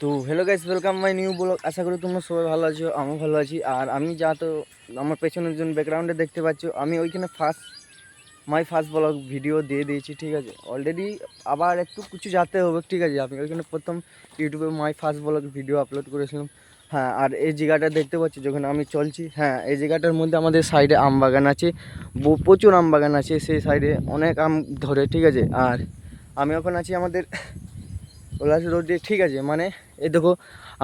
তো hello guys, welcome my new blog. আশা করি তোমরা সবাই ভালো আছো, আমিও ভালো আছি। আর আমি যা তো আমার পেছনের জন্য ব্যাকগ্রাউন্ডে দেখতে পাচ্ছ, আমি ওইখানে ফার্স্ট ব্লগ ভিডিও দিয়ে দিয়েছি, ঠিক আছে। অলরেডি আবার একটু কিছু যেতে হবে, ঠিক আছে। আমি ওইখানে প্রথম ইউটিউবে my first blog video upload করেছিলাম। হ্যাঁ, আর এই জায়গাটা দেখতে পাচ্ছি যখন আমি চলছি, হ্যাঁ এই জায়গাটার মধ্যে আমাদের সাইডে আম বাগান আছে, প্রচুর আম বাগান আছে সেই সাইডে, অনেক আম ধরে, ঠিক আছে। আর আমি এখন আছি আমাদের পলাশ রোডে, ঠিক আছে। মানে এই দেখো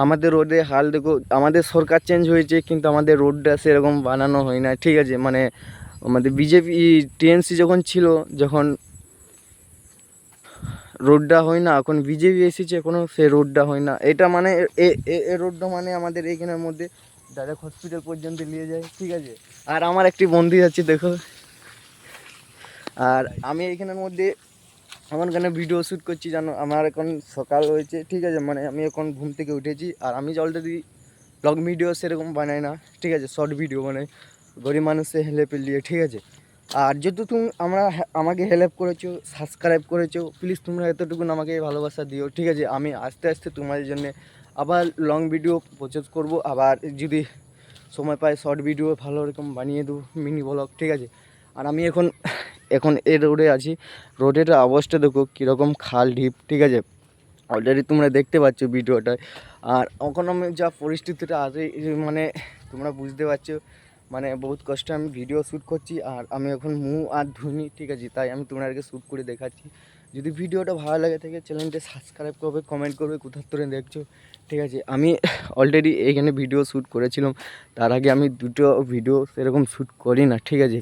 আমাদের রোডে হাল দেখো, আমাদের সরকার চেঞ্জ হয়েছে কিন্তু আমাদের রোডটা সেরকম বানানো হয় না, ঠিক আছে। মানে আমাদের বিজেপি টিএমসি যখন ছিল, যখন রোডটা হয় না, এখন বিজেপি এসেছে এখনও সে রোডটা হয় না। এটা মানে এ রোডটা মানে আমাদের এইখানের মধ্যে ডাইরেক্ট হসপিটাল পর্যন্ত নিয়ে যায়, ঠিক আছে। আর আমার একটি বন্ধু আছে দেখো, আর আমি এইখানের মধ্যে আমার এখানে ভিডিও শ্যুট করছি, জানো। আমার এখন সকাল হয়েছে, ঠিক আছে। মানে আমি এখন ঘুম থেকে উঠেছি, আর আমি অলরেডি ব্লগ ভিডিও সেরকম বানাই না, ঠিক আছে। শর্ট ভিডিও বানাই গরিব মানুষে হেল্প নিয়ে, ঠিক আছে। আর যেহেতু তুমি আমাকে হেল্প করেছো, সাবস্ক্রাইব করেছো, প্লিজ তোমরা এতটুকু আমাকে ভালোবাসা দিও, ঠিক আছে। আমি আস্তে আস্তে তোমাদের জন্য আবার লং ভিডিও প্রসেস করব, আবার যদি সময় পাই শর্ট ভিডিও ভালো রকম বানিয়ে দেবো, মিনি ব্লগ, ঠিক আছে। আর আমি এখন এখন এই রোডে আছি, রোডের অবস্থা দেখো কীরকম খাল ঢিপ, ঠিক আছে। অলরেডি তোমরা দেখতে পাচ্ছ ভিডিওটায়। আর এখন আমি যা পরিস্থিতিটা আছে, মানে তোমরা বুঝতে পারছো, মানে বহুত কষ্টে আমি ভিডিও শ্যুট করছি। আর আমি এখন মুখ আর ধুনি, ঠিক আছে, তাই আমি তোমাদেরকে শ্যুট করে দেখাচ্ছি। যদি ভিডিওটা ভালো লাগে থাকে চ্যানেলটা সাবস্ক্রাইব করবে, কমেন্ট করবে কোথার থেকে দেখছো, ঠিক আছে। আমি অলরেডি এইখানে ভিডিও শ্যুট করেছিলাম, তার আগে আমি দুটো ভিডিও সেরকম শ্যুট করি না, ঠিক আছে।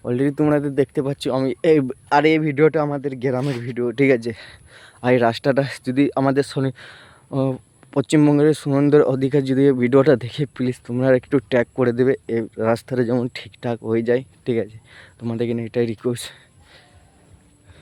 অলরেডি তোমরা দেখতে পাচ্ছ আমি এই ভিডিওটা আমাদের গ্রামের ভিডিও, ঠিক আছে। আর এই রাস্তাটা যদি আমাদের পশ্চিমবঙ্গের সুন্দর অধিকার যদি এই ভিডিওটা দেখে প্লিজ তোমরা একটু ট্যাগ করে দেবে, এই রাস্তাটা যেমন ঠিকঠাক হয়ে যায়, ঠিক আছে। তোমাদের এখানে এটাই রিকোয়েস্ট।